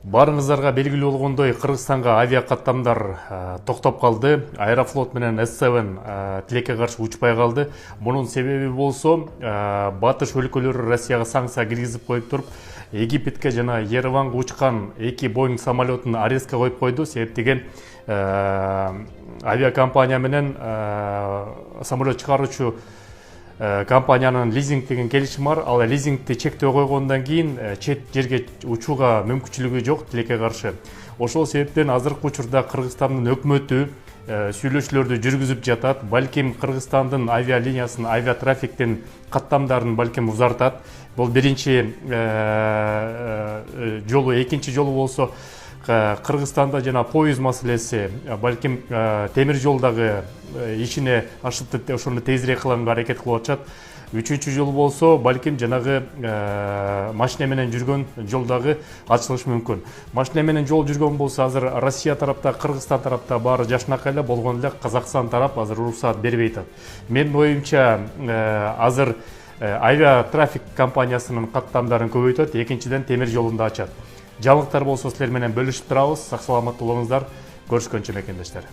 Барыңыздарга белгилүү болгондой, Кыргызстанга авиакаттамдар токтоп калды. Аэрофлот менен С7 тилекке каршы учпай калды. Мунун себеби болсо, батыш өлкөлөрү Россияга санкция киргизип коюп туруп, Египетке жана Ереванга учкан 2 Боинг самолетун арестке коюп койду. Себеп деген авиакомпания менен самолет чыгаруучу компаниянын лизинг деген келишими бар. Ал лизингти чектөө койгондон кийин чет жерге учууга мүмкүнчүлүгү жок тилекке каршы. Ошол себептен азыркы учурда Кыргызстандын өкмөтү сүйлөшүүлөрдү жүргүзүп жатат. Балким Кыргызстандын авиалиниясын, авиатрафиктин каттамдарын балким узартат. Бул биринчи жолу, экинчи жолу болсо Кыргызстанда жана поезд маселеси, балким темир жолдагы ишине ашып ошону тезирээк кылганга аракет кылып атышат. Үчүнчү жол болсо, балким жанагы машина менен жүргөн жолдагы ачылышы мүмкүн. Машина менен жол жүргөн болсо, азыр Россия тарапта, Кыргызстан тарапта баары жакшынакай эле болгон эле, Казакстан тарап азыр уруксаат бербей атат. Менин оюмча, азыр авиатрафик компаниясынын каттамдарын көбөйтөт, экинчиден темир жолун да ачат. Жаңылыктар болсо силер менен бөлүшүп турабыз. Сак саламат болуңуздар. Көрүшкөнчө мекендештер.